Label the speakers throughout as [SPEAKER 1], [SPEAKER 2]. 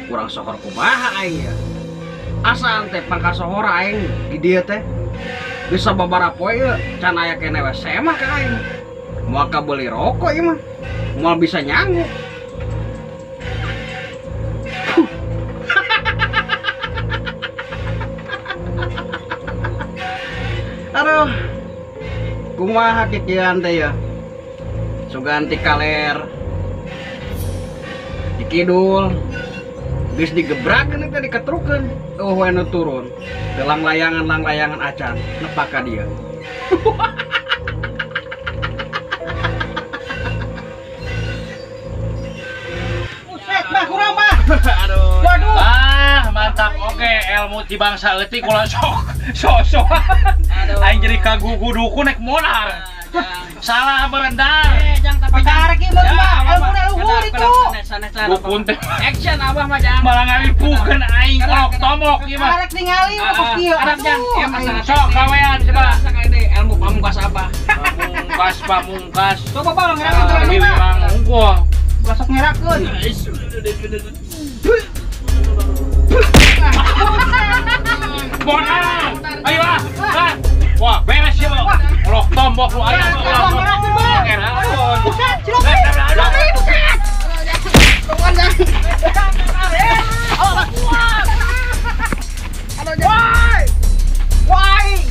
[SPEAKER 1] Kurang sohor kumaha aing ya. Asa teh pangkasohor aing di dieu teh. Bisa babaraha poe ya, can aya kene we mah ka aing. Moal ka beuli rokok ieu mah. Moal bisa nyangu. Aduh. Kumaha kikian teh ya. Suganti kaler. Dikidul. Geus digebrakeun teh diketrukeun. Oh we nu turun. Lang layangan acan nepak ka dia.
[SPEAKER 2] Buset mah kurang mah.
[SPEAKER 1] Aduh.
[SPEAKER 2] Waduh.
[SPEAKER 3] Mantap. Oke, ilmu ti bangsa eutik kula sok. Aing jadi kaguguduku naik monar. Salah berendar.
[SPEAKER 2] Jang tapi tarik ieu mah. Elmuna luhur itu.
[SPEAKER 3] Dukun teh
[SPEAKER 1] Action abah mah jang.
[SPEAKER 3] malah ngalipukeun aing kolok tomok ieu mah.
[SPEAKER 2] Tarik ningali mah kos kieu.
[SPEAKER 1] Adap jang. Ieu masalah
[SPEAKER 3] Sok gawean coba.
[SPEAKER 1] sakade ilmu pamungkas apa?
[SPEAKER 3] Pamungkas.
[SPEAKER 2] Coba bang ngerakeun
[SPEAKER 3] Willy
[SPEAKER 2] mah.
[SPEAKER 3] Mangungkul.
[SPEAKER 2] Besok ngerakeun.
[SPEAKER 3] Bonar. Ayo lah. Wah, beres ya, Bang. Kolok tombok lu aya.
[SPEAKER 2] Buset, Cilomi, buset. Why?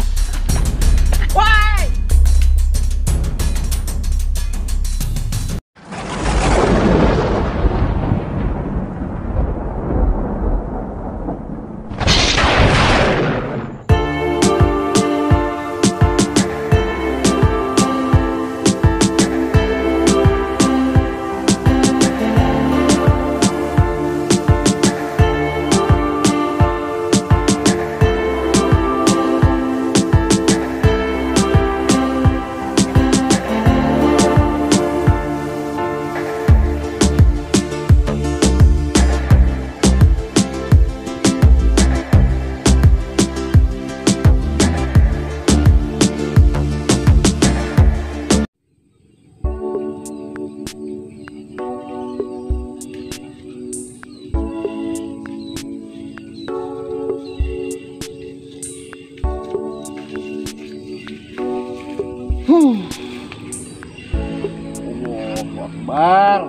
[SPEAKER 1] Allahu Akbar.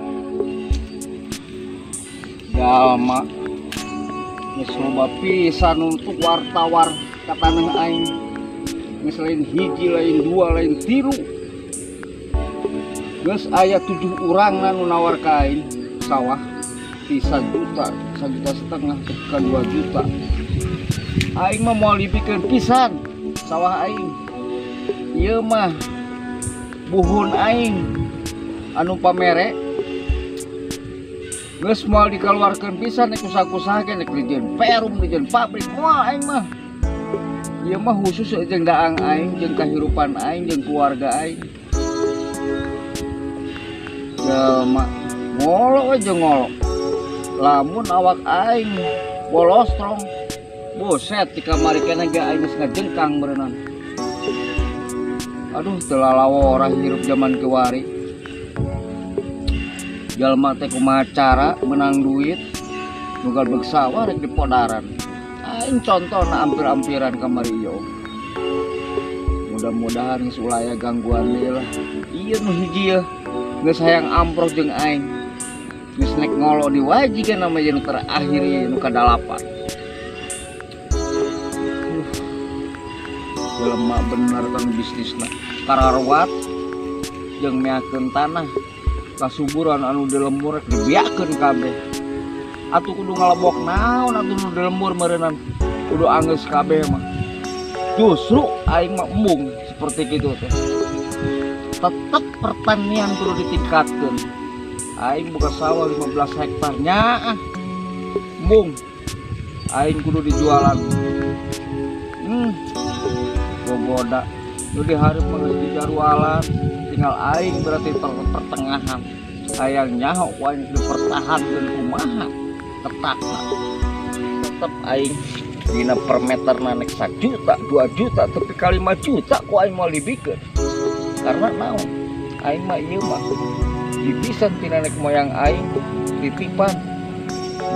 [SPEAKER 1] Jalma geus loba pisan untuk wartawar kataneuh aing. Geus lain hiji, lain dua, lain tilu. Geus aya 7 urang nu nawar ka aing sawah ti 1 juta, 1,5 juta ke 2 juta. Aing mah moal dipikeun pisan sawah aing. Ieu mah buhun aing anu pamere geus moal dikeluarkeun pisan nek usaha-usaha ge nek dijieun perum dijieun pabrik moal aing mah. Ieu mah khusus jeung daang aing jeung kahirupan aing jeung keluarga aing. Jelema ngolo we jeung ngolo. Lamun awak aing bolostrong buset di kamari keneh ge aing geus ngajengkang beureunan. Aduh telalawora hirup zaman kiwari. Jalma teh kumaha cara menang duit nugal beuk sawah rek dipodaran. Aing contona ampir-ampiran kamari ieu. Mudah-mudahan geus ulah aya gangguan deui lah. Ieu nu hiji yeuh geus hayang amprok jeung aing. Geus nek ngolo diwajikan nama jeung terakhir ieu nu kadalapan. Jelema bener kan bisnisna kararwat jeung meakeun tanah kasuburan anu di lembur rek dibiakeun kabeh. Atuh kudu ngalebok naon atuh nu di lembur meureunnan kudu anggeus kabeh mah. Justru aing mah embung seperti kitu teh. Tetep pertanian kudu ditingkatkeun. Aing buka sawah 15 hektar nyaah. Embung. Aing kudu dijualan. Gogoda nu dihareup mah geus dijarwalan tinggal aing berarti pertengahan hayang nyaho ku aing dipertahankeun kumaha tetakna tetep aing dina per meterna nek 1 juta 2 juta tapi kali 5 juta ku aing mau libikeun karena naon aing mah ieu mah dipisan ti nenek moyang aing titipan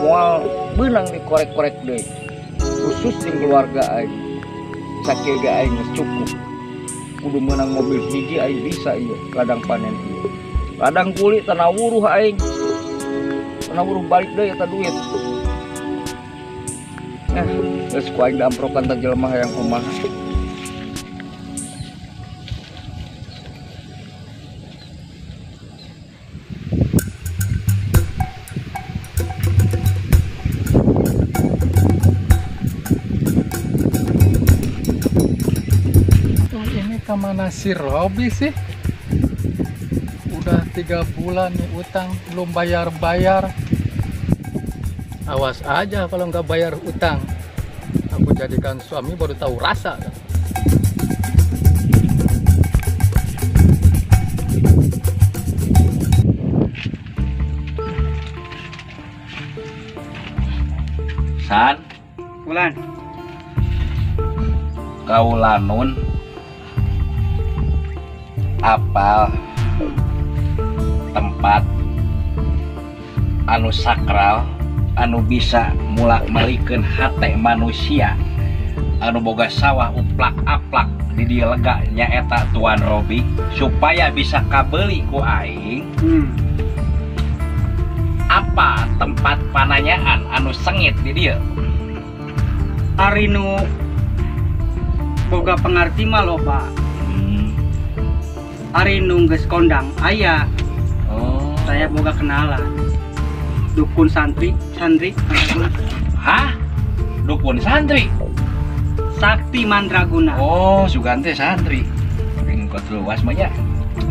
[SPEAKER 1] moal benang dikorek-korek deui khusus jeung keluarga aing sakieu aing geus cukup kudu menang mobil hiji aing bisa ieu ladang panen ieu ladang kuli tanah wuruh aing tanah wuruh balik deui eta duit geus ku aing damprokan teh jelema hayang kumaha.
[SPEAKER 4] Kemana si Robi sih? Udah 3 bulan nih utang belum bayar-bayar. Awas aja kalau nggak bayar utang. Aku jadikan suami baru tahu rasa.
[SPEAKER 3] San,
[SPEAKER 2] Bulan.
[SPEAKER 3] kaulanun apal tempat anu sakral anu bisa mulak malikeun hate manusia anu boga sawah uplak-aplak di dieu lega nyaeta Tuan Robi supaya bisa kabeli ku aing. Apa tempat pananyaan anu sengit di dieu?
[SPEAKER 2] Ari nu boga pengarti mah loba. Ari nu geus kondang aya.
[SPEAKER 3] Oh,
[SPEAKER 2] Saya boga kenalan. Dukun santri.
[SPEAKER 3] hah? Dukun santri?
[SPEAKER 2] Sakti Mandraguna.
[SPEAKER 3] Oh, Sugante santri. Pengen kau luas mah ya.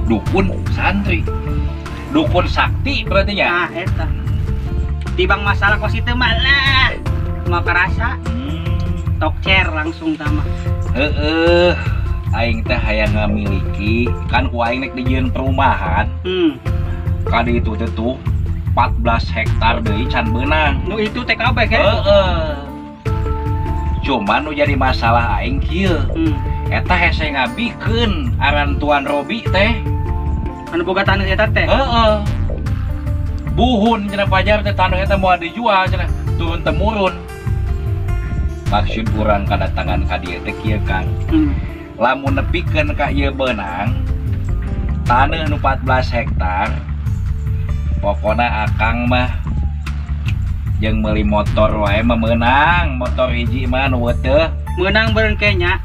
[SPEAKER 3] Dukun santri. Dukun sakti berarti ya?
[SPEAKER 2] Nah, eta. Tibang masalah kos itu malah. Mau kerasa tok cer langsung tama.
[SPEAKER 3] Aing teh hayang ngamiliki kan ku aing nek dijieun perumahan. Kali itu tuh 14 hektar deui can beunang.
[SPEAKER 2] Nu itu TKB kan?
[SPEAKER 3] Cuman nu jadi masalah aing kieu. Eta hese ngabikeun aran Tuan Robi teh.
[SPEAKER 2] Anu boga tanah eta teh.
[SPEAKER 3] Buhun cenah pajar teh tanah eta moal dijual cenah turun temurun. Maksud urang kadatangan ka dieu teh kieu Kang. Lamun nepikeun ka ieu beunang tanah nu 14 hektar pokona akang mah jeung meuli motor wae mah meunang motor hiji mah nu teu
[SPEAKER 2] Menang beureun kenya.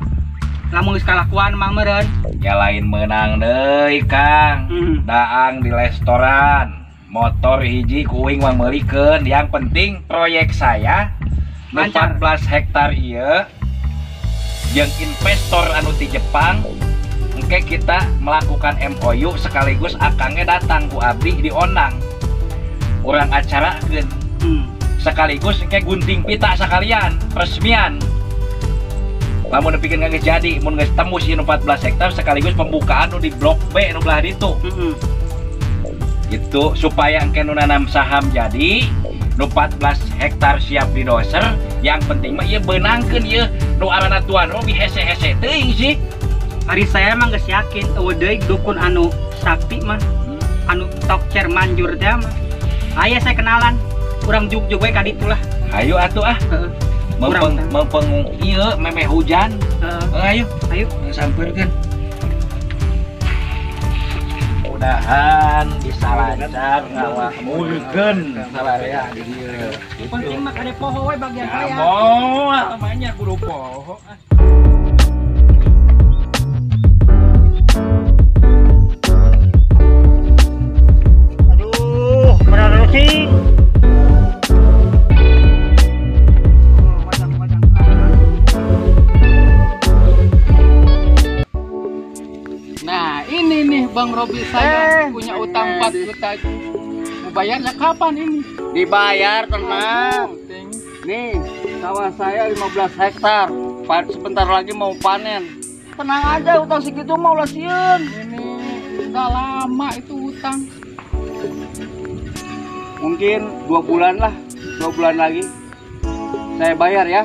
[SPEAKER 2] Lamun geus kalakuan mah meureun.
[SPEAKER 3] ya lain meunang deui Kang. Daang di restoran motor hiji kuing mah meulikeun yang penting proyek saya nu
[SPEAKER 2] Lancar.
[SPEAKER 3] 14 hektar ieu jeung investor anu ti Jepang engke kita melakukan MOU sekaligus akangnya datang ku abdi di Onang urang acarakeun sekaligus engke gunting pita sekalian peresmian lamun nepikeun geus jadi mun geus tembus ieu 14 hektar sekaligus pembukaan nu di blok B nu belah ditu gitu supaya engke nu nanam saham jadi nu 14 hektar siap didoser yang penting mah ieu beunangkeun ieu nu aranna Tuan Robi hese-hese teuing sih.
[SPEAKER 2] Ari saya emang geus yakin eueuh deui dukun anu sakti mah anu tok cer manjur teh mah. Aya saya kenalan. Urang juk-juk we ka ditu lah.
[SPEAKER 3] Ayo atuh ah. Mempeng ieu memeh hujan. Ayo sampeurkeun. Mudahan bisa lancar ngawahmulkeun salarea di dieu.
[SPEAKER 2] Penting mah kade poho we bagian saya.
[SPEAKER 3] Moal namanya kudu poho.
[SPEAKER 2] Aduh, benar sih.
[SPEAKER 4] Nah ini nih Bang Robi saya punya utang 4 juta. Mau bayarnya kapan ini?
[SPEAKER 1] Dibayar tenang. Nih, sawah saya 15 hektar. Sebentar lagi mau panen. Tenang aja, utang segitu mau lasieun.
[SPEAKER 4] Ini udah lama itu utang.
[SPEAKER 1] Mungkin 2 bulan lah, 2 bulan lagi. Saya bayar ya.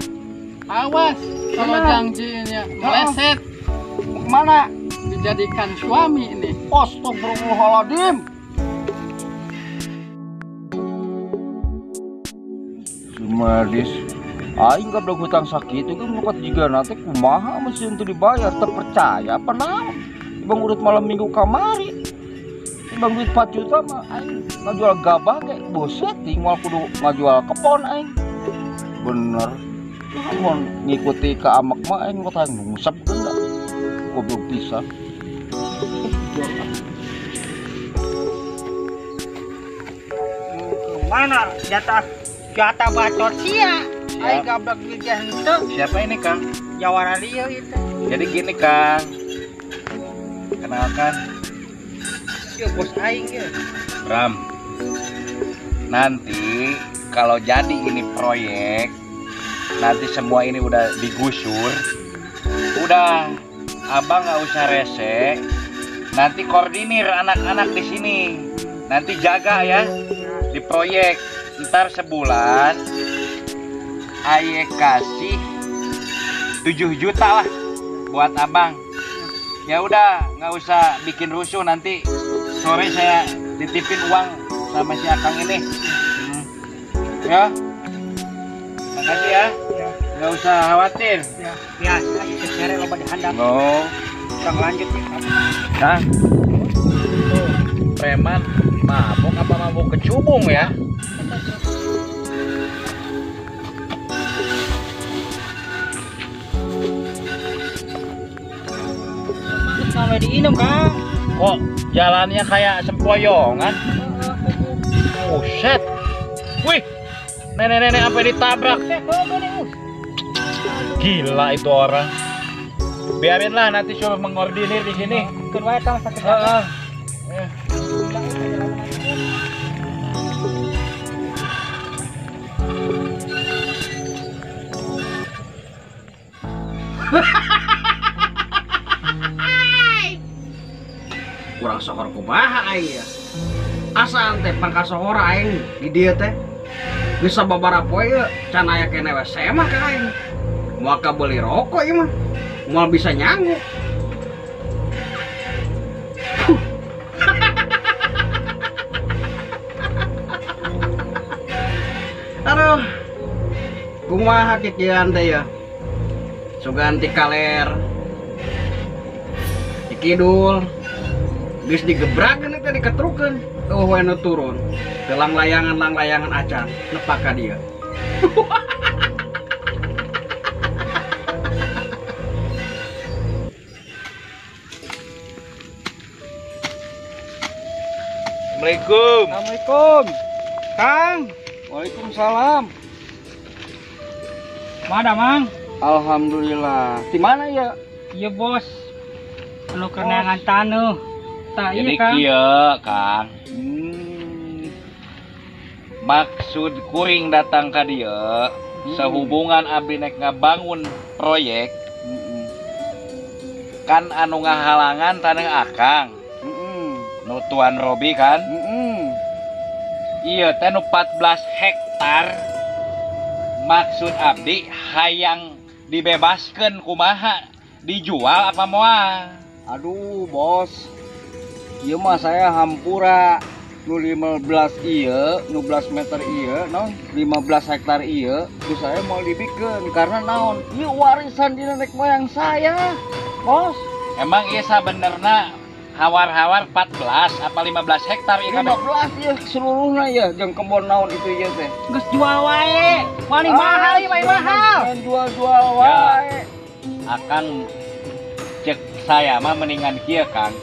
[SPEAKER 4] Awas kalau janjinya meleset
[SPEAKER 1] Mau kemana?
[SPEAKER 4] dijadikan suami ini.
[SPEAKER 1] Astagfirullahaladzim. medis. Aing gak hutang sakit itu nukat juga nanti kumaha mesin itu dibayar terpercaya apa naon. Bang urut malam minggu kamari. Bang duit 4 juta mah aing ngajual gabah kayak boset tinggal kudu ngajual kepon aing. Bener. Mau ngikuti ke amak mah aing kata ngusap genda. Goblok pisan.
[SPEAKER 2] Mana jatah bacot sia. Aing gablak gigih henteu.
[SPEAKER 3] Siapa ini Kang?
[SPEAKER 2] Jawara lieu itu.
[SPEAKER 3] Jadi gini Kang, kenalkan
[SPEAKER 2] Ieu bos aing ieu.
[SPEAKER 3] Bram. Nanti kalau jadi ini proyek, nanti semua ini udah digusur, udah abang nggak usah rese. Nanti koordinir anak-anak di sini, nanti jaga ya di proyek. Ntar sebulan Aye kasih 7 juta lah buat abang. Ya udah, nggak usah bikin rusuh, nanti sore saya titipin uang sama si Akang ini. Ya, makasih ya. Nggak usah khawatir.
[SPEAKER 2] Ya, biasa itu sere loba dihandap.
[SPEAKER 3] No.
[SPEAKER 2] Kurang lanjut ya.
[SPEAKER 3] Kang, tuh preman mabuk apa mabuk kecubung ya?
[SPEAKER 2] Sampai diinum Kang.
[SPEAKER 3] Kok jalannya kayak sempoyongan? Buset. Wih, nenek-nenek sampai ditabrak. Gila itu orang. Biarinlah nanti suruh mengordinir di sini.
[SPEAKER 2] Kun wae tong sakit.
[SPEAKER 5] Kurang sohor kumaha aing ya. Asa teh pangkasohor aing di dieu teh. Geus sababaraha poe ya can aya kene we mah ka aing. Moal ka beuli rokok ieu mah. Moal bisa nyanggu. Aduh. Kumaha kikian teh ya. Suganti kaler. Kidul. Geus digebrakeun teh diketrukeun. Oh we nu turun. Teu lang-layangan acan nepak ka dieu.
[SPEAKER 3] Assalamualaikum.
[SPEAKER 1] Assalamualaikum.
[SPEAKER 2] Kang,
[SPEAKER 1] Waalaikumsalam.
[SPEAKER 2] mana Mang?
[SPEAKER 1] Alhamdulillah. Di mana ya?
[SPEAKER 2] Iya bos. Anu keneangan taneuh. Tah
[SPEAKER 3] Jadi
[SPEAKER 2] ieu Kang.
[SPEAKER 3] kieu Kang. Maksud kuring datang ka dieu sehubungan abdi nek ngabangun proyek kan anu ngahalangan taneuh Akang nu Tuan Robi kan. Iya teh nu 14 hektar. Maksud abdi hayang dibebaskeun kumaha, dijual apa moal?
[SPEAKER 1] Aduh bos, ieu mah saya hampura nu 15 ieu, nu 12 meter ieu, non 15 hektar ieu, itu saya mau dibikeun karena naon? Ieu warisan di nenek moyang saya, bos.
[SPEAKER 3] Emang ieu sabenerna hawar-hawar 14 apa 15 hektar ieu kabeh?
[SPEAKER 1] 15 ieu seluruhna ya, jeung kebon naon itu ieu teh.
[SPEAKER 2] Geus jual wae. Wani mahal ieu bae mahal.
[SPEAKER 1] Jual-jual wae.
[SPEAKER 3] Akang cek saya mah mendingan kieu Kang.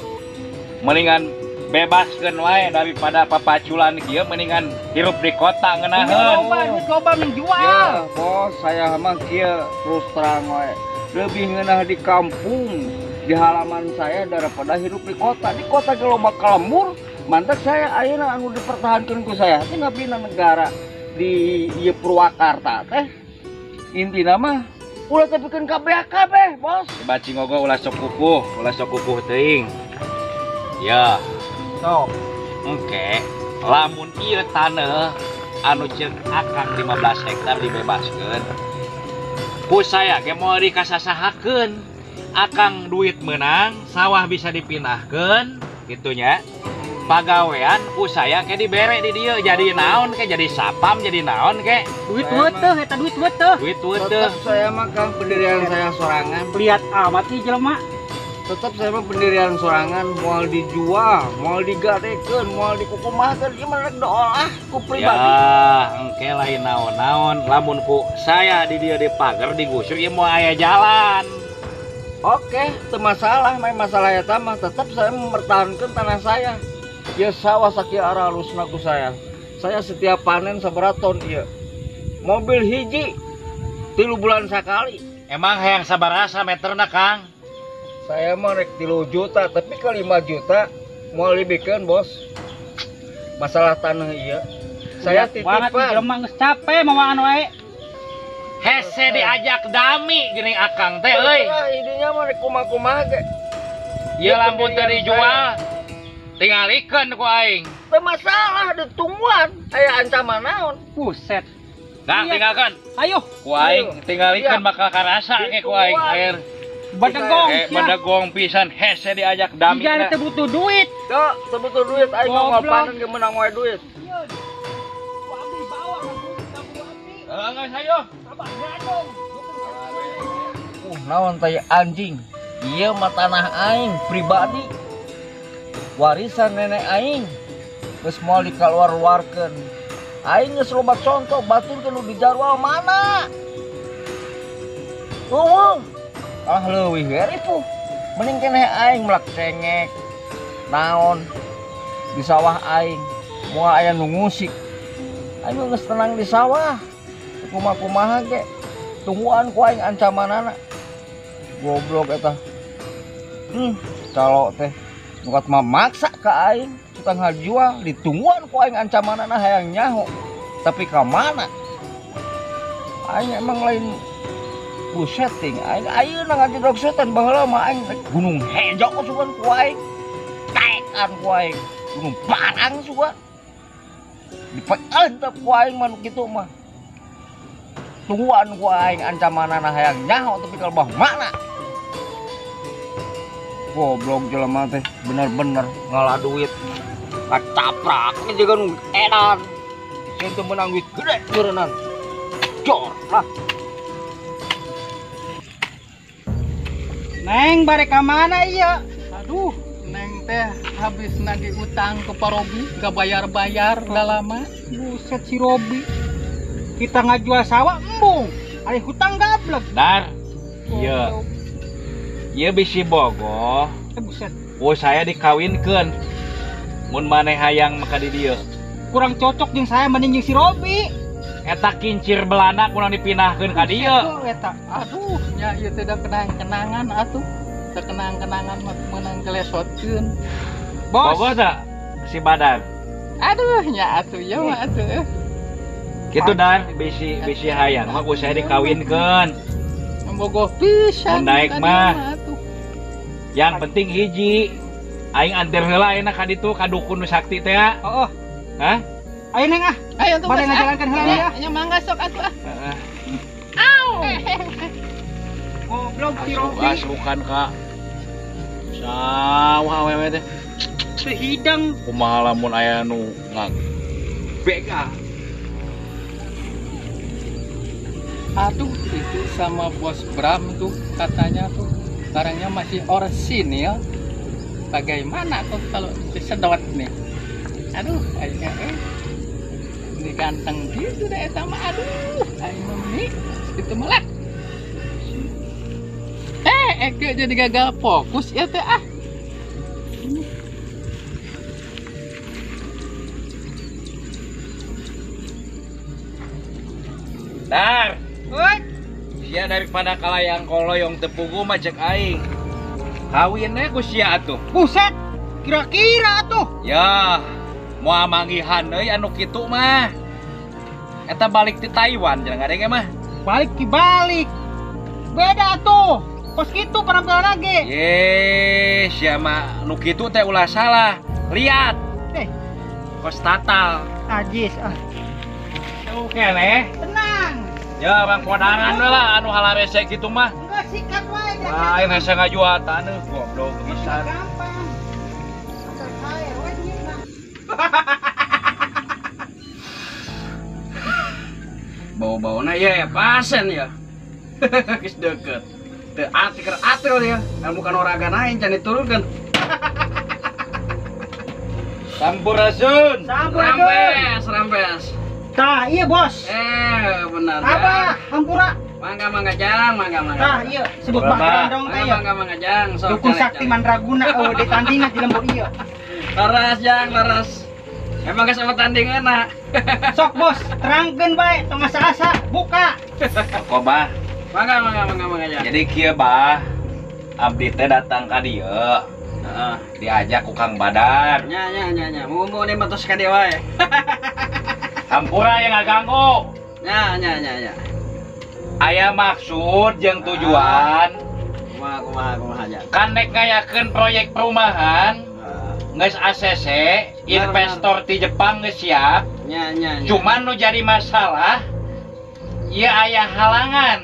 [SPEAKER 3] Mendingan bebaskeun wae daripada papaculan kieu, mendingan hirup di kota ngeunaheun.
[SPEAKER 2] Coba menjual.
[SPEAKER 1] Ya, bos, saya mah kieu terus terang wae. Lebih ngeunah di kampung, di halaman saya daripada hidup di kota. Di kota ge loba kalembur, mantek saya ayeuna anu dipertahankeun ku saya teh ngabina negara di ieu Purwakarta teh. Intina mah ulah tepikeun kabeh, bos.
[SPEAKER 3] Bacing ogo ulah sok kukuh teuing. Ya,
[SPEAKER 2] Sok.
[SPEAKER 3] engke lamun ieu taneuh anu ceuk Akang 15 hektar dibebaskeun. Ku saya ge moal dikasasahakeun. Akang duit menang, sawah bisa dipindahkeun, gitunya. pagawean ku saya ke dibere di dia jadi naon ke jadi sapam jadi naon ke
[SPEAKER 2] Duit teuh eta duit teuh.
[SPEAKER 3] duit
[SPEAKER 1] Tetap saya mah Kang pendirian saya sorangan.
[SPEAKER 2] Lihat amat nih jelema.
[SPEAKER 1] Tetap saya mah pendirian sorangan, moal dijual, moal digadekeun, moal dikukumakeun, ieu mah rek diolah ku pribadi.
[SPEAKER 3] ya engke lain naon-naon lamun ku saya di dia di pagar digusur ieu mau aya jalan.
[SPEAKER 1] Oke, teu masalah, masalah eta mah tetap saya mempertahankan tanah saya. Ya sawah sakieu aralusna ku saya. Saya setiap panen sabaraha ton ieu. Mobil hiji 3 bulan sekali.
[SPEAKER 3] Emang hayang sabaraha meterna Kang?
[SPEAKER 1] Saya mah rek 3 juta, tapi ke 5 juta mau libikeun, Bos. Masalah tanah ieu. Saya
[SPEAKER 2] banget
[SPEAKER 1] titipan.
[SPEAKER 2] jelema geus capek mawa anu wae.
[SPEAKER 3] Hese diajak dami gini Akang teh euy.
[SPEAKER 1] Idenya mah rek kumaha ge.
[SPEAKER 3] Ieu lamun teu dijual tingalikeun ku aing.
[SPEAKER 1] Teu masalah, ditungguan. Aya ancaman naon?
[SPEAKER 2] Buset.
[SPEAKER 3] Kang tinggalkeun.
[SPEAKER 2] Ayo,
[SPEAKER 3] Ku aing tingalikeun
[SPEAKER 1] Iya.
[SPEAKER 3] bakal karasa ke ku aing air.
[SPEAKER 2] badegong.
[SPEAKER 3] Badagong pisan hese diajak dami.
[SPEAKER 2] Jika teh butuh duit.
[SPEAKER 1] Teu, teu butuh duit, aing mah moal
[SPEAKER 2] Goblok.
[SPEAKER 1] panen ge menang wae duit.
[SPEAKER 3] Enggak sayo.
[SPEAKER 1] Naon teh anjing? Ieu mah tanah aing pribadi. Warisan nenek aing. Geus moal dikaluar-luarkeun. Aing geus loba contoh baturkeun nu dijarwal mana? Ah leuwih we ripuh. Mending keneh aing melak cengek. Naon di sawah aing moal aya nu ngusik. Aing geus tenang di sawah. Kumaha ge. Tungguan ku aing ancamanana. Goblok eta. Calo teh bukat memaksa ke aing tukang jual ditungguan ku aing ancamanana hayang nyaho. Tapi ka mana? Aing emang lain setting. Aing ayeuna ngajedog setan baheula mah aing gunung hejo sugan ku aing. Taekan ku aing. Gunung Parang sugan. Dipeentep ku aing mah kitu mah. Tungguan ku aing ancamanana hayang nyaho tapi kalau bah mana? Goblok jelema teh bener-bener ngalah duit. Kacaprak ini juga nu edan. Yang teu menang duit gede beureunan. Jor lah.
[SPEAKER 2] Neng bare ka mana ieu?
[SPEAKER 4] Aduh, neng teh habis nagih utang ke Pak Robi, gak bayar-bayar udah lama.
[SPEAKER 2] Buset si Robi. Kita ngajual sawah embung. Ari hutang gablek.
[SPEAKER 3] Dar. Iya. Ieu bisi bogoh.
[SPEAKER 2] Buset.
[SPEAKER 3] Oh saya dikawinkeun. Mun maneh hayang maka di dieu.
[SPEAKER 2] Kurang cocok jeung saya mending jeung si Robi.
[SPEAKER 3] Eta kincir belana kurang dipinahkeun ka dieu.
[SPEAKER 2] Eta.
[SPEAKER 4] Aduh, ya ieu teh da kenang-kenangan atuh. Teu kenang-kenangan mah meunang gelesotkeun.
[SPEAKER 2] Bos.
[SPEAKER 3] Bogoh teh si Badar.
[SPEAKER 4] Aduh, nya atuh ya mah atuh.
[SPEAKER 3] Gitu Dar, bisi hayang mah ku saya dikawinkeun.
[SPEAKER 4] Bogoh pisan.
[SPEAKER 3] Mun daek
[SPEAKER 4] tadi
[SPEAKER 3] mah.
[SPEAKER 4] atuh.
[SPEAKER 3] Yang penting hiji. Aing anter heula enak ka ditu ka dukun nu sakti teh.
[SPEAKER 2] Oh,
[SPEAKER 3] Hah?
[SPEAKER 2] ayo neng ah.
[SPEAKER 4] Ayo tuh.
[SPEAKER 2] Bade ngajalankeun heula ya.
[SPEAKER 4] Nya mangga sok atuh ah.
[SPEAKER 3] Heeh.
[SPEAKER 2] Goblok si Robi.
[SPEAKER 3] Asukan ka sawah awewe teh.
[SPEAKER 2] Sehidang.
[SPEAKER 3] Kumaha lamun aya nu bega.
[SPEAKER 4] Aduh, itu sama Bos Bram tuh katanya tuh barangnya masih orsinil. Bagaimana tuh kalau disedot nih? Aduh, kayaknya ini ganteng gitu deh sama aduh, ayo nih itu melek. Eke jadi gagal fokus ya teh ah.
[SPEAKER 3] Dar.
[SPEAKER 2] Woi,
[SPEAKER 3] Sia daripada kalayang koloyong tepugu mah cek aing. Kawinnya ku sia atuh.
[SPEAKER 2] buset. Kira-kira tuh.
[SPEAKER 3] Ya, moal manggihan euy anu kitu mah. Eta balik ti Taiwan jangan ngadenge mah.
[SPEAKER 2] Balik ki balik. Beda tuh. Kos kitu penampilan lagi.
[SPEAKER 3] Ye, sia mah nu kitu teh ulah salah. Lihat. Kos tatal.
[SPEAKER 2] Ajis ah.
[SPEAKER 3] Tuh keneh.
[SPEAKER 2] Tenang.
[SPEAKER 3] Ya bang kodangan we lah anu halarese kitu mah.
[SPEAKER 2] Enggak sikat wae.
[SPEAKER 3] Lain hese ngajual taneuh goblok pisan.
[SPEAKER 2] Gampang. Asal saya, wae duit mah.
[SPEAKER 5] bau-bauna ya pasen ya. Geus deket. Teu atiker atil ya. Bukan oraga nain can diturunkeun.
[SPEAKER 3] Sampurasun.
[SPEAKER 5] Rampes, rampes.
[SPEAKER 2] Tah, iya bos.
[SPEAKER 5] Benar.
[SPEAKER 2] Apa? Hampura.
[SPEAKER 5] Mangga jang, mangga.
[SPEAKER 2] Tah, iya sebut
[SPEAKER 3] Berapa?
[SPEAKER 2] bakaran dong teh ya.
[SPEAKER 5] Mangga jang. Sok
[SPEAKER 2] Dukun
[SPEAKER 5] cari,
[SPEAKER 2] sakti
[SPEAKER 5] cari.
[SPEAKER 2] mandraguna di tandingan di lembur iya.
[SPEAKER 5] Laras jang, laras. Emang geus sama tandingeunna.
[SPEAKER 2] Sok bos, terangkeun bae tong asa-asa, buka.
[SPEAKER 3] Kok bah?
[SPEAKER 5] Mangga jang.
[SPEAKER 3] Jadi kieu bah, abdi teh datang ka dieu.
[SPEAKER 5] Heeh.
[SPEAKER 3] Diajak ku Kang Badar.
[SPEAKER 5] Nya. Mumpung di matos ka dia wae.
[SPEAKER 3] Hampura yang ngaganggu.
[SPEAKER 5] Nya.
[SPEAKER 3] Aya maksud jeung tujuan
[SPEAKER 5] Kumaha aja.
[SPEAKER 3] kan dek ngayakeun proyek perumahan geus ACC, investor di Jepang geus siap.
[SPEAKER 5] Nya.
[SPEAKER 3] Cuman nu jadi masalah ieu aya halangan.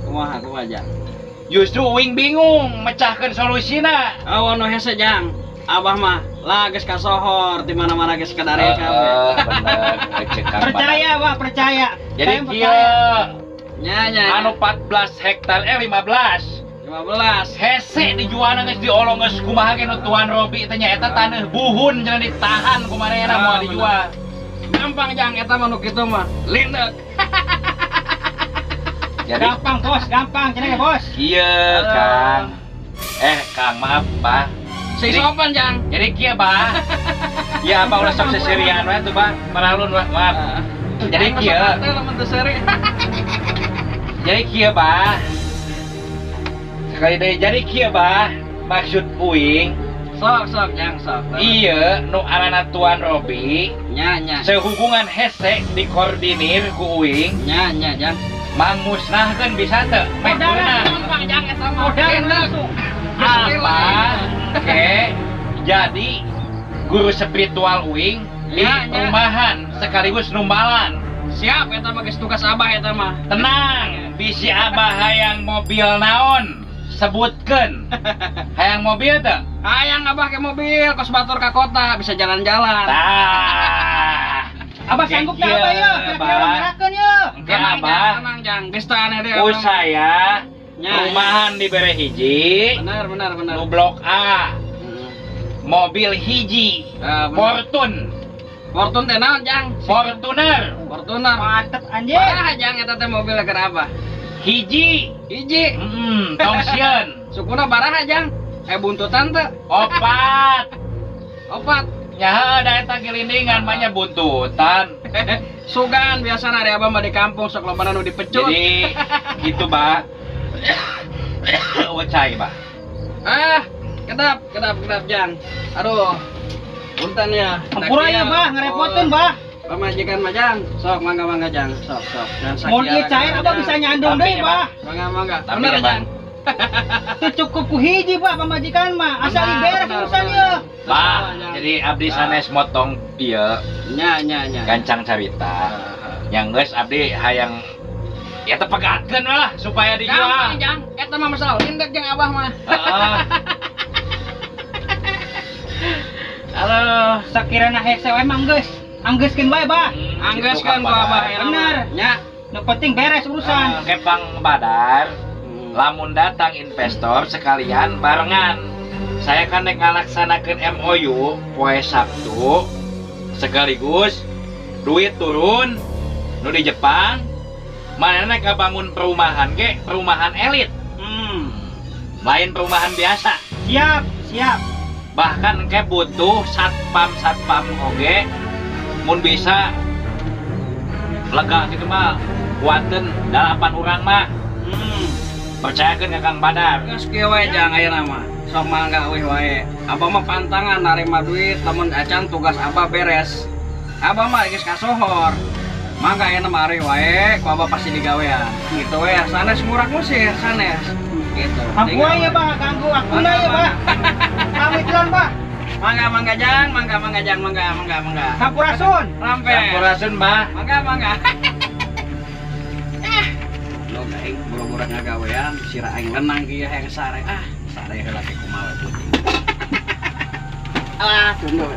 [SPEAKER 5] Kumaha aja.
[SPEAKER 3] Justru uing bingung mecahkeun solusina.
[SPEAKER 5] Awan nu hese jang. Abah mah lah geus kasohor di mana-mana geus kadare kabeh.
[SPEAKER 3] Bener, cek Kang
[SPEAKER 2] Percaya,
[SPEAKER 3] Badar.
[SPEAKER 2] Pak, percaya.
[SPEAKER 3] Jadi
[SPEAKER 2] Saya
[SPEAKER 3] kieu
[SPEAKER 5] Nya.
[SPEAKER 3] anu 14 hektar 15
[SPEAKER 5] 15.
[SPEAKER 3] hese dijualna geus diolong geus kumaha ge nu Tuan Robi teh nya eta taneuh buhun cenah ditahan ku manehna moal dijual.
[SPEAKER 5] Gampang jang eta mah nu kitu mah. Lindek.
[SPEAKER 3] Jadi
[SPEAKER 2] Gampang, bos, gampang. Cenah bos.
[SPEAKER 3] kieu Kang. Kang maaf Pak.
[SPEAKER 5] Si sopan jang.
[SPEAKER 3] Jadi kieu Bah. Ya Abah ulah sok seserian we tuh Bah. Maralun maaf. Jadi kieu. Jadi kieu Bah. Sekali deui jadi kieu Bah. Maksud uing
[SPEAKER 5] Sok jang sok.
[SPEAKER 3] ieu nu aranna Tuan Robi
[SPEAKER 5] Nya.
[SPEAKER 3] sehubungan hese dikoordinir ku uing
[SPEAKER 5] Nya jang.
[SPEAKER 3] mangmusnahkeun bisa teu? Meuna.
[SPEAKER 5] Gampang jang eta mah.
[SPEAKER 2] Udah
[SPEAKER 5] Lindek.
[SPEAKER 2] langsung.
[SPEAKER 3] Apa? Oke. Jadi guru spiritual uing di
[SPEAKER 5] Ya.
[SPEAKER 3] perumahan sekaligus numbalan.
[SPEAKER 5] Siap eta mah geus tugas Abah eta mah.
[SPEAKER 3] Tenang, bisi Abah hayang mobil naon? Sebutkeun. Hayang mobil teu?
[SPEAKER 5] Hayang Abah ke mobil, kos batur ka kota, bisa jalan-jalan.
[SPEAKER 3] Tah.
[SPEAKER 2] Abah sanggup teh apa ya? Kira-kira
[SPEAKER 3] Bah.
[SPEAKER 2] ngerakeun ya.
[SPEAKER 3] Engke Abah.
[SPEAKER 5] Tenang jang, geus teu aneh deh.
[SPEAKER 3] Usaya
[SPEAKER 5] Nya.
[SPEAKER 3] perumahan dibere hiji,
[SPEAKER 5] Benar.
[SPEAKER 3] nu blok A, mobil hiji, Fortune,
[SPEAKER 5] Fortune teh naon jang?
[SPEAKER 3] Fortuner,
[SPEAKER 5] Fortuner.
[SPEAKER 2] Mantep anjir.
[SPEAKER 5] Parah jang eta teh mobil kenapa?
[SPEAKER 3] hiji,
[SPEAKER 5] Hiji.
[SPEAKER 3] tongsian,
[SPEAKER 5] Sukuna baraha jang? Buntutan teh.
[SPEAKER 3] opat,
[SPEAKER 5] Opat.
[SPEAKER 3] nyaha ada eta gelindingan banyak buntutan.
[SPEAKER 5] Sugan biasana ari Abah mah di kampung sok lobana nu dipecut.
[SPEAKER 3] Jadi gitu Pak. Wacai Pak.
[SPEAKER 5] Kedap jang. Aduh. Punten ya.
[SPEAKER 2] Hampura ya, Bah, ngerepotin, Bah.
[SPEAKER 5] Pamajikan mah jang. Sok mangga jang. Sok. Jangan sakit.
[SPEAKER 2] Mau dia cair apa bisa nyandung
[SPEAKER 3] Tapi
[SPEAKER 2] deui,
[SPEAKER 3] ya,
[SPEAKER 2] Bah.
[SPEAKER 5] Mangga.
[SPEAKER 3] Tapi
[SPEAKER 5] Bener
[SPEAKER 3] ya, Bang.
[SPEAKER 5] jang.
[SPEAKER 2] Teu cukup ku hiji, Bah, pamajikan mah. Asal beres urusannya.
[SPEAKER 3] Pak, jadi abdi sanes motong ieu
[SPEAKER 5] Nya.
[SPEAKER 3] gancang carita. Yang geus abdi hayang ya tepegatkeun lah supaya dijual.
[SPEAKER 5] Gampang jang. Eta mah masalah lindek jang Abah mah.
[SPEAKER 3] Heeh.
[SPEAKER 5] Aduh.
[SPEAKER 2] Sakirana hese we mah geus. Anggeuskeun bae, Bah.
[SPEAKER 5] Anggeuskeun ku Abah ya.
[SPEAKER 2] Bener.
[SPEAKER 5] Nya.
[SPEAKER 2] Nu penting beres urusan.
[SPEAKER 3] Kepang Badar, lamun datang investor sekalian barengan. Saya kan ngalaksanakeun MOU poe Sabtu sekaligus duit turun nu di Jepang manehna kabangun perumahan ge perumahan elit lain perumahan biasa
[SPEAKER 2] Siap.
[SPEAKER 3] bahkan ke butuh satpam oge mun bisa lega gitu mah kuateun 8 urang mah percayakeun ka Kang Badar.
[SPEAKER 5] Geus kieu wae jang ayeuna mah. Sok mangga euy wae. Abah mah pantangan narima duit lamun acan tugas Abah beres. Abah mah geus kasohor. Mangga ayeuna mah ari wae, ku Abah pasti digawean. Gitu we, sanes ngurak musir, sanes. Gitu.
[SPEAKER 2] Aku ya, Bah, ganggu aku ya, Bah. Pamit duluan, Bah.
[SPEAKER 5] Mangga jang, mangga.
[SPEAKER 2] Sampurasun.
[SPEAKER 5] Rampe.
[SPEAKER 3] Sampurasun Mbah.
[SPEAKER 5] Mangga. Lo aing buru-buru ngagawean, sira aing lenang kieu hayang sare. Sare heula ke kumaha putih. Tunggu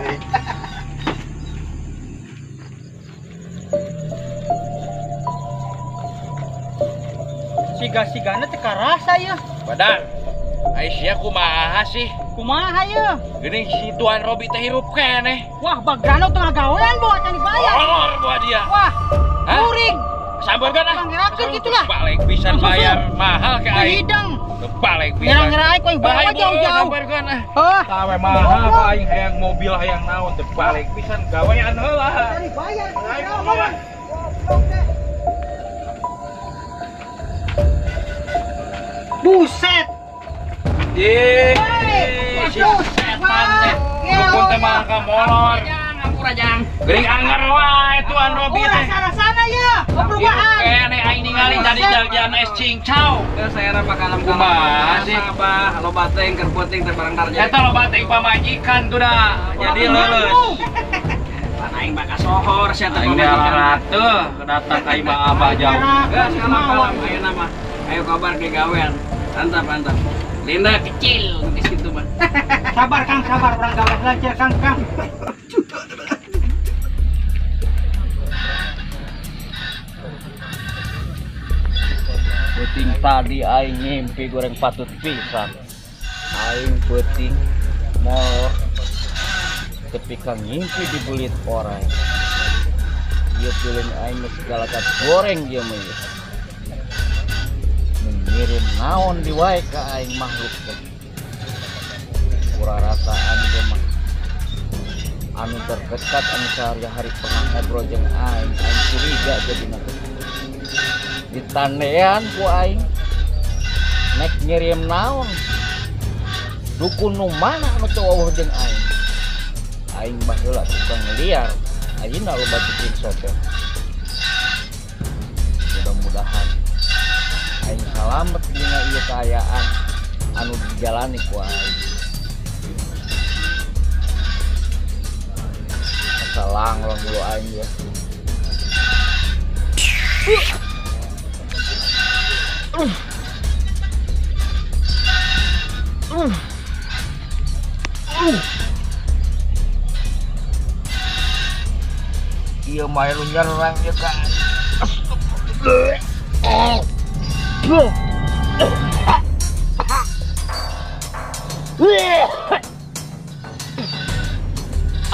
[SPEAKER 2] navigasi gana teh karasa ya.
[SPEAKER 3] Badang, Aisyah kumaha sih?
[SPEAKER 2] Kumaha ya?
[SPEAKER 3] Gini si Tuan Robi teh hirup keneh.
[SPEAKER 2] Wah, bagana tengah gawean buat can dibayar.
[SPEAKER 3] Kolor buat dia.
[SPEAKER 2] Wah,
[SPEAKER 3] Hah?
[SPEAKER 2] kuring.
[SPEAKER 3] Sabar kan ah.
[SPEAKER 2] Ngerakeun gitulah.
[SPEAKER 3] Balik pisan bayar mahal ke aing.
[SPEAKER 2] Hidang.
[SPEAKER 3] Balik pisan.
[SPEAKER 2] Ngira-ngira aing kau yang bawa
[SPEAKER 3] Bahaya,
[SPEAKER 2] jauh-jauh.
[SPEAKER 3] sabar kan ah.
[SPEAKER 2] Hah?
[SPEAKER 3] Tawe mahal ka aing hayang mobil hayang naon teu balik pisan gawean heula.
[SPEAKER 2] Dibayar.
[SPEAKER 3] Aing kumaha?
[SPEAKER 2] Buset.
[SPEAKER 3] Ih,
[SPEAKER 2] Hey,
[SPEAKER 3] si setan teh. Dukun teh mangka molor.
[SPEAKER 5] Ngampura jang.
[SPEAKER 3] Gering anger wae Tuan Robi teh.
[SPEAKER 2] Sana ya. Perubahan.
[SPEAKER 3] Kene aing ningali tadi jajan es cincau.
[SPEAKER 5] Saya rama kalam
[SPEAKER 3] Kumaha sih?
[SPEAKER 5] Abah, lo bateng keur peuting teh barang darja.
[SPEAKER 3] Eta lo bateng pamajikan tuh dah. Jadi leuleus.
[SPEAKER 5] Pan aing bakal sohor sia teh
[SPEAKER 3] Aing dialarat teh kedatang ka imah abah jauh.
[SPEAKER 5] Geus kalam ayeuna mah. Ayo kabar ke gawean. Mantap. Linda kecil di situ mah.
[SPEAKER 2] Sabar Kang, sabar orang gawe belajar Kang.
[SPEAKER 1] Peuting tadi aing ngimpi goreng patut pisan. Aing peuting molor tapi kang ngimpi dibulit orang. Ieu peuleun aing segala kat goreng ieu mah. Mengirim naon di wae ka aing makhluk teh. Kurarasaan ieu mah anu terdekat anu sehari-hari pernah ngobrol jeung aing curiga jadina teh. Ditandean ku aing nek ngirim naon dukun nu mana anu teu wawuh jeung aing baheula tukang liar ayeuna loba cicing sopir. Mudah-mudahan aing salamet dina ieu kaayaan anu dijalani ku aing. Salanglong dulu aing ya. Iya main lu nyerang ya kan.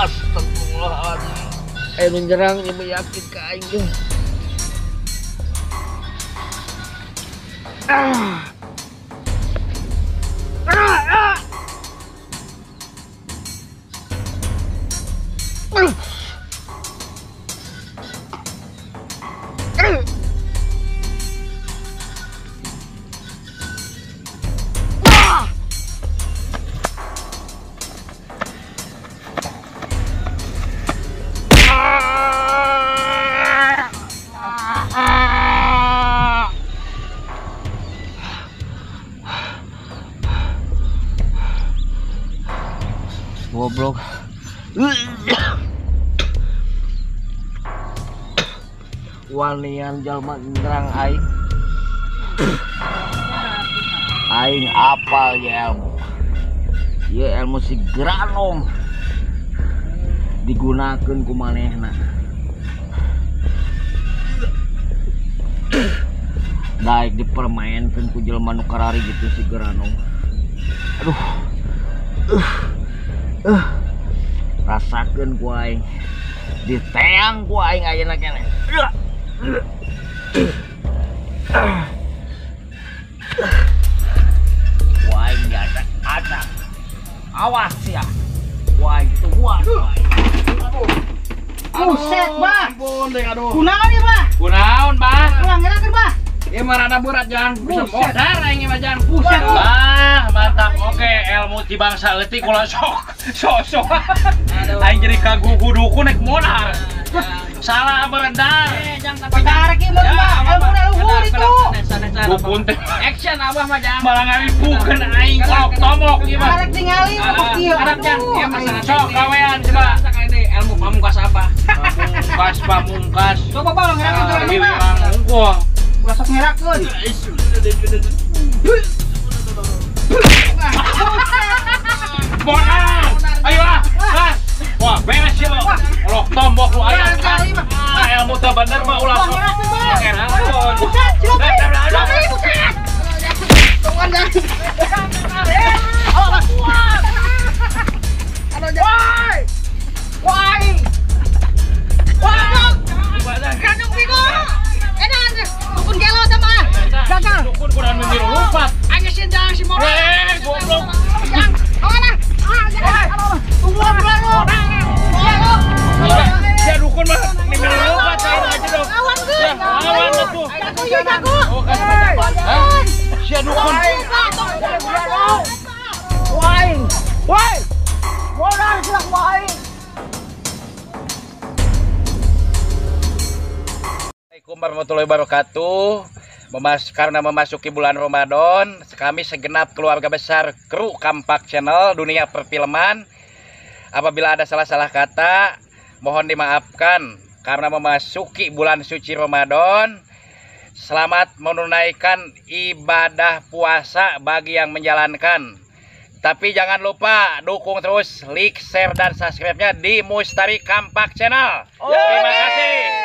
[SPEAKER 1] Astagfirullahaladzim. Lu nyerang ya meyakin ke aing deh. Goblok. Wanian jalma nyerang aing. Aing apal ya ilmu. Ieu ilmu si Granom. Digunakeun ku manehna. Daek dipermainkeun ku jelema nu karari gitu si Granom. Aduh. Rasakeun ku aing diteang ku aing ayeuna keneh. Ku aing diacak-acak. Awas ya. Ku aing tuan.
[SPEAKER 2] Buset, Bah.
[SPEAKER 5] Ampun deh aduh.
[SPEAKER 2] Kunaon ieu, Bah?
[SPEAKER 3] Kunaon, Bah?
[SPEAKER 2] Ulang ngerakeun, Bah.
[SPEAKER 5] Ieu mah rada berat jang. Bisa
[SPEAKER 2] Buset.
[SPEAKER 5] modar aing mah jang.
[SPEAKER 2] Buset,
[SPEAKER 3] Bah, mantap. Oke, ilmu ti bangsa leutik ulah sok. Aing jadi kagugu dukun nek modal. Salah beredar.
[SPEAKER 5] Jang tapi
[SPEAKER 2] Tarik ieu mah, Bah. Ilmu luhur itu.
[SPEAKER 3] Dukun teh
[SPEAKER 5] action abah mah jang.
[SPEAKER 3] malah ngaripukeun aing kolok tomok ieu mah.
[SPEAKER 2] Tarik tingali mah kieu.
[SPEAKER 5] Harap jang. Ieu mah
[SPEAKER 3] Sok gawean coba.
[SPEAKER 5] ini ilmu pamungkas apa?
[SPEAKER 3] Pamungkas.
[SPEAKER 2] Coba Bah ngerakeun
[SPEAKER 3] Pilih
[SPEAKER 2] Bah.
[SPEAKER 3] mangkung.
[SPEAKER 2] Ulah sok ngerakeun.
[SPEAKER 3] Bonal. Ayo ah. Wah, beres ya lo. Kolok tombok lu aya. Ilmu teh bener mah ulah sok.
[SPEAKER 2] Ngerakeun, Bah.
[SPEAKER 3] Ngerakeun.
[SPEAKER 2] Buset, siapa? Siapa?
[SPEAKER 6] dukun gelo sama. Gagal.
[SPEAKER 3] Dukun kurang meniru lupa.
[SPEAKER 6] Ayo sih jangan si Mora.
[SPEAKER 3] Goblok.
[SPEAKER 6] Yang, mana? Jangan. Tunggu lu.
[SPEAKER 3] Ya dukun mah meniru lupa cair aja dong.
[SPEAKER 6] Awan gue.
[SPEAKER 3] Ya, awan tuh.
[SPEAKER 6] Jago yuk jago.
[SPEAKER 3] Oh, kan. Si dukun.
[SPEAKER 1] Waing. Woi. Modal silak waing.
[SPEAKER 3] Assalamualaikum warahmatullahi wabarakatuh. Karena memasuki bulan Ramadan, kami segenap keluarga besar kru Kampak Channel Dunia Perfilman, apabila ada salah-salah kata, mohon dimaafkan. Karena memasuki bulan suci Ramadan, selamat menunaikan ibadah puasa bagi yang menjalankan. Tapi jangan lupa dukung terus, like, share, dan subscribe-nya di Mustari Kampak Channel. Terima kasih.